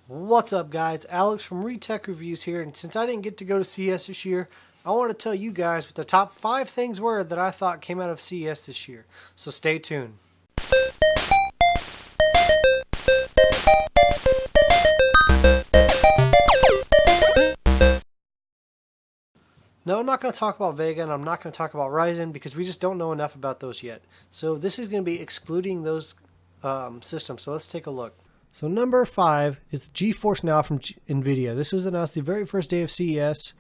What's up, guys? Alex from Retech Reviews here, and since I didn't get to go to CES this year, I want to tell you guys what the top 5 things were that I thought came out of CES this year. So stay tuned. No, I'm not going to talk about Vega, and I'm not going to talk about Ryzen because we just don't know enough about those yet. So this is going to be excluding those systems. So let's take a look. So number 5 is GeForce Now from NVIDIA. This was announced the very first day of CES,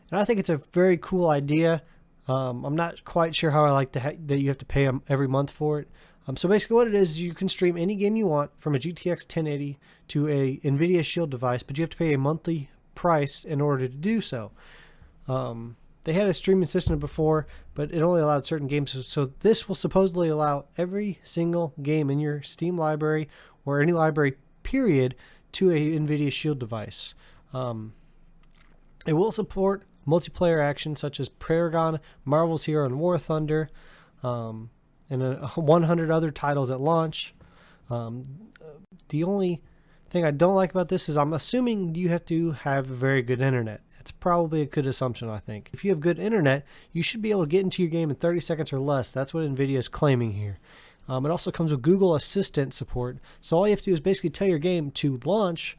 and I think it's a very cool idea. I'm not quite sure how I like that you have to pay them every month for it. So basically what it is, you can stream any game you want from a GTX 1080 to a NVIDIA Shield device, but you have to pay a monthly price in order to do so. They had a streaming system before, but it only allowed certain games. So this will supposedly allow every single game in your Steam library or any library period to a NVIDIA Shield device. It will support multiplayer action such as Paragon, Marvel's Hero, and War Thunder, and 100 other titles at launch. The only thing I don't like about this is I'm assuming you have to have very good internet. It's probably a good assumption, I think. If you have good internet, you should be able to get into your game in 30 seconds or less. That's what NVIDIA is claiming here. It also comes with Google Assistant support. So all you have to do is basically tell your game to launch,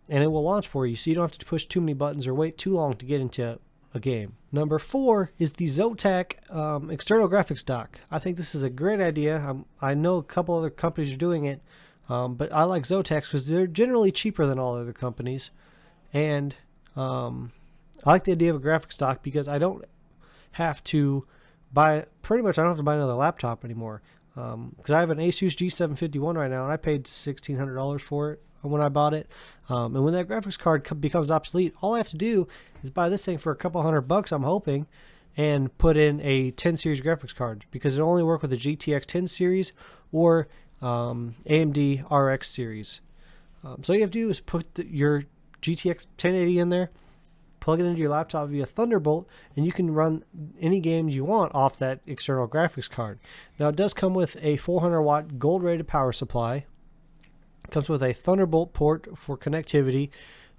and it will launch for you. So you don't have to push too many buttons or wait too long to get into a game. Number 4 is the Zotac external graphics dock. I think this is a great idea. I know a couple other companies are doing it, but I like Zotacs because they're generally cheaper than all other companies. And I like the idea of a graphics dock because I don't have to buy, pretty much I don't have to buy another laptop anymore. Because I have an Asus G751 right now, and I paid $1,600 for it when I bought it. And when that graphics card becomes obsolete, all I have to do is buy this thing for a couple $100, I'm hoping, and put in a 10 series graphics card because it only works with the GTX 10 series or AMD RX series. So all you have to do is put your GTX 1080 in there, plug it into your laptop via Thunderbolt, and you can run any games you want off that external graphics card. Now it does come with a 400 watt gold rated power supply. It comes with a Thunderbolt port for connectivity.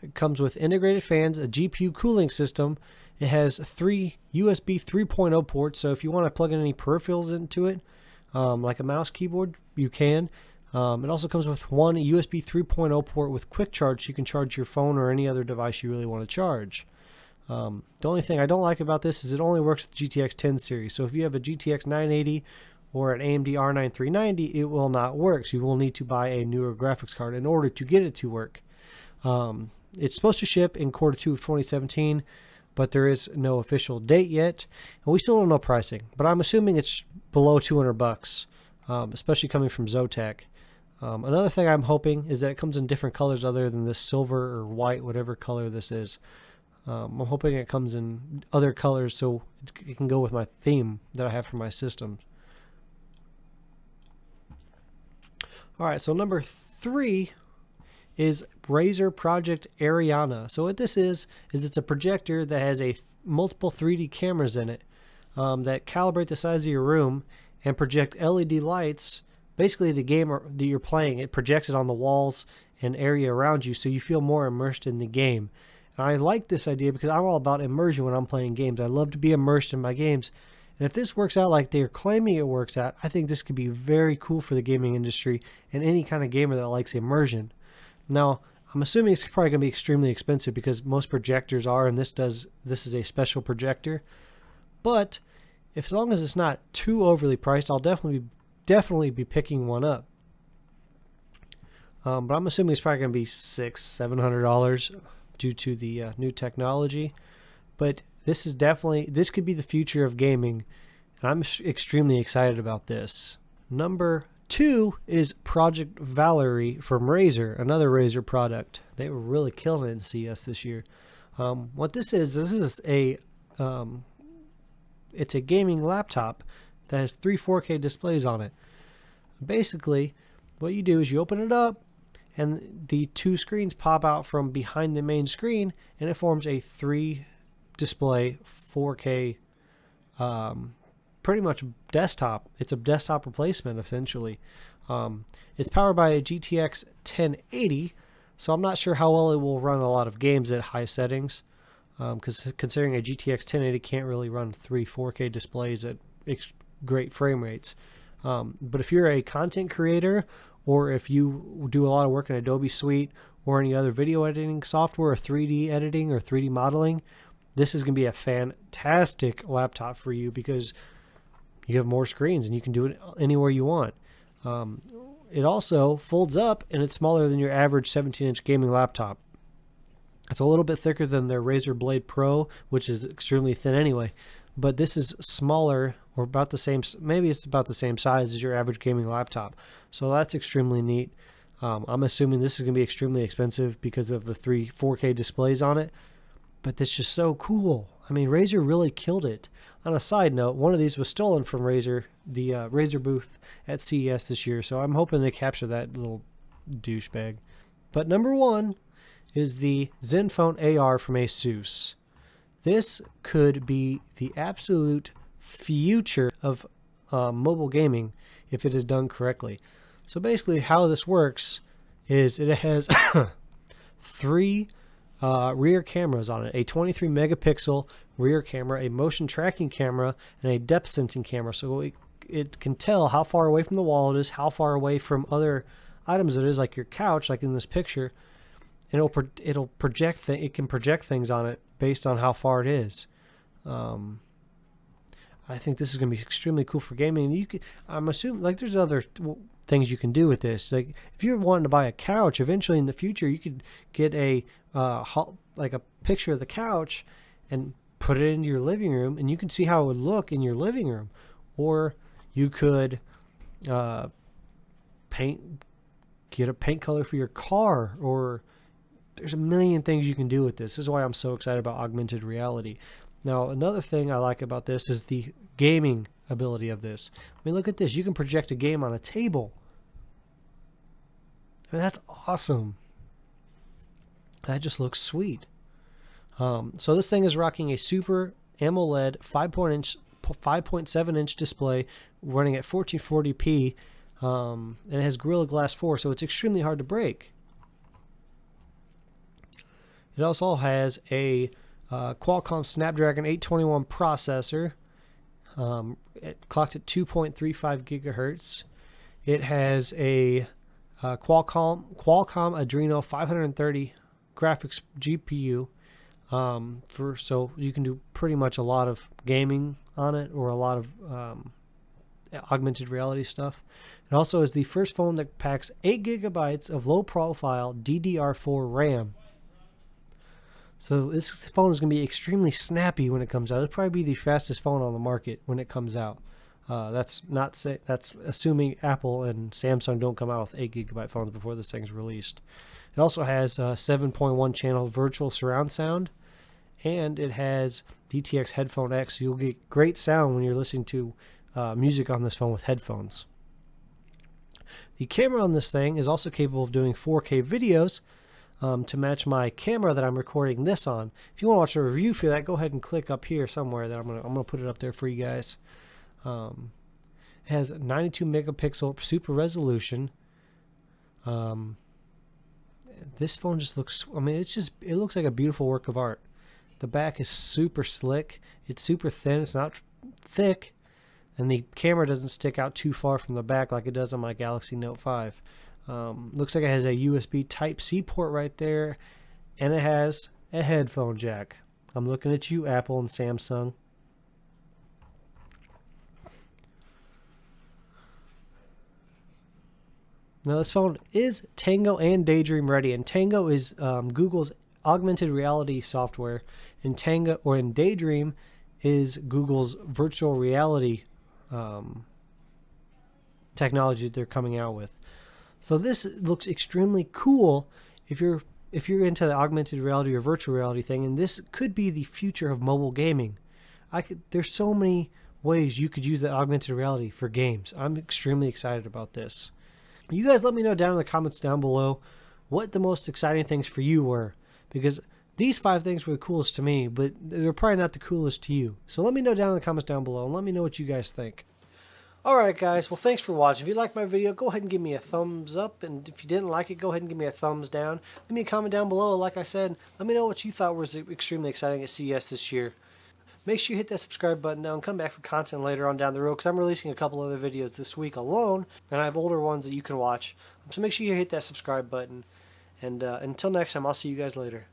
It comes with integrated fans, a GPU cooling system. It has 3 USB 3.0 ports, so if you want to plug in any peripherals into it, like a mouse keyboard, you can. It also comes with one USB 3.0 port with quick charge, so you can charge your phone or any other device you really want to charge. The only thing I don't like about this is it only works with GTX 10 series. So if you have a GTX 980 or an AMD R9 390, it will not work. So you will need to buy a newer graphics card in order to get it to work. It's supposed to ship in quarter 2 of 2017, but there is no official date yet, and we still don't know pricing. But I'm assuming it's below $200, especially coming from Zotac. Another thing I'm hoping is that it comes in different colors other than this silver or white, whatever color this is. I'm hoping it comes in other colors so it can go with my theme that I have for my system. Alright, so number 3 is Razer Project Ariana. So what this is it's a projector that has multiple 3D cameras in it that calibrate the size of your room and project LED lights. Basically the game that you're playing, it projects it on the walls and area around you so you feel more immersed in the game. And I like this idea because I'm all about immersion when I'm playing games. I love to be immersed in my games. And if this works out like they're claiming it works out, I think this could be very cool for the gaming industry and any kind of gamer that likes immersion. Now, I'm assuming it's probably going to be extremely expensive because most projectors are, and this is a special projector. But as long as it's not too overly priced, I'll definitely be picking one up. But I'm assuming it's probably going to be $600-700 due to the new technology. But this could be the future of gaming, and I'm extremely excited about this. Number 2 is Project Valerie from Razer, another Razer product. They were really killing it in CS this year. What this is a it's a gaming laptop that has 3 4K displays on it. Basically, what you do is you open it up, and the 2 screens pop out from behind the main screen, and it forms a 3 display 4K pretty much desktop. It's a desktop replacement essentially. It's powered by a GTX 1080 So I'm not sure how well it will run a lot of games at high settings, because considering a GTX 1080 can't really run 4K displays at great frame rates. But if you're a content creator, or if you do a lot of work in Adobe Suite or any other video editing software, or 3D editing or 3D modeling, this is going to be a fantastic laptop for you because you have more screens and you can do it anywhere you want. It also folds up and it's smaller than your average 17-inch gaming laptop. It's a little bit thicker than their Razer Blade Pro, which is extremely thin anyway. But this is smaller, or about the same, maybe it's about the same size as your average gaming laptop. So that's extremely neat. I'm assuming this is going to be extremely expensive because of the 4K displays on it. But that's just so cool. I mean, Razer really killed it. On a side note, one of these was stolen from Razer, the Razer booth at CES this year. So I'm hoping they capture that little douchebag. But number one is the Zenfone AR from Asus. This could be the absolute future of mobile gaming if it is done correctly. So basically how this works is it has three rear cameras on it. A 23 megapixel rear camera, a motion tracking camera, and a depth sensing camera. So it can tell how far away from the wall it is, how far away from other items it is, like your couch, like in this picture. And it'll project it can project things on it based on how far it is. I think this is going to be extremely cool for gaming. I'm assuming, like, there's other things you can do with this. Like, if you're wanting to buy a couch, eventually in the future, you could get like a picture of the couch and put it into your living room, and you can see how it would look in your living room. Or you could get a paint color for your car, or there's a million things you can do with this. This is why I'm so excited about augmented reality. Now, another thing I like about this is the gaming ability of this. I mean, look at this. You can project a game on a table. I mean, that's awesome. That just looks sweet. So this thing is rocking a Super AMOLED 5.7-inch display running at 1440p, and it has Gorilla Glass 4, so it's extremely hard to break. It also has a Qualcomm Snapdragon 821 processor, clocked at 2.35 gigahertz. It has a Qualcomm Adreno 530 graphics GPU, so you can do pretty much a lot of gaming on it, or a lot of augmented reality stuff. It also is the first phone that packs 8 gigabytes of low-profile DDR4 RAM. So this phone is going to be extremely snappy when it comes out. It'll probably be the fastest phone on the market when it comes out. That's assuming Apple and Samsung don't come out with 8 gigabyte phones before this thing's released. It also has 7.1 channel virtual surround sound, and it has DTX Headphone X, so you'll get great sound when you're listening to music on this phone with headphones. The camera on this thing is also capable of doing 4K videos, to match my camera that I'm recording this on. If you want to watch a review for that, go ahead and click up here somewhere. That I'm gonna put it up there for you guys. It has 92 megapixel super resolution. This phone just looks, I mean, it looks like a beautiful work of art. The back is super slick. It's super thin. It's not thick, and the camera doesn't stick out too far from the back like it does on my Galaxy Note 5. Looks like it has a USB Type-C port right there, and it has a headphone jack. I'm looking at you, Apple and Samsung. Now this phone is Tango and Daydream ready, and Tango is Google's augmented reality software, and Daydream is Google's virtual reality technology that they're coming out with. So this looks extremely cool if you're into the augmented reality or virtual reality thing, and this could be the future of mobile gaming. There's so many ways you could use the augmented reality for games. I'm extremely excited about this. You guys let me know down in the comments down below what the most exciting things for you were, because these 5 things were the coolest to me, but they're probably not the coolest to you. So let me know down in the comments down below, and let me know what you guys think. Alright guys, well thanks for watching. If you liked my video, go ahead and give me a thumbs up, and if you didn't like it, go ahead and give me a thumbs down. Leave me a comment down below. Like I said, let me know what you thought was extremely exciting at CES this year. Make sure you hit that subscribe button now and come back for content later on down the road, because I'm releasing a couple other videos this week alone, and I have older ones that you can watch. So make sure you hit that subscribe button, and until next time, I'll see you guys later.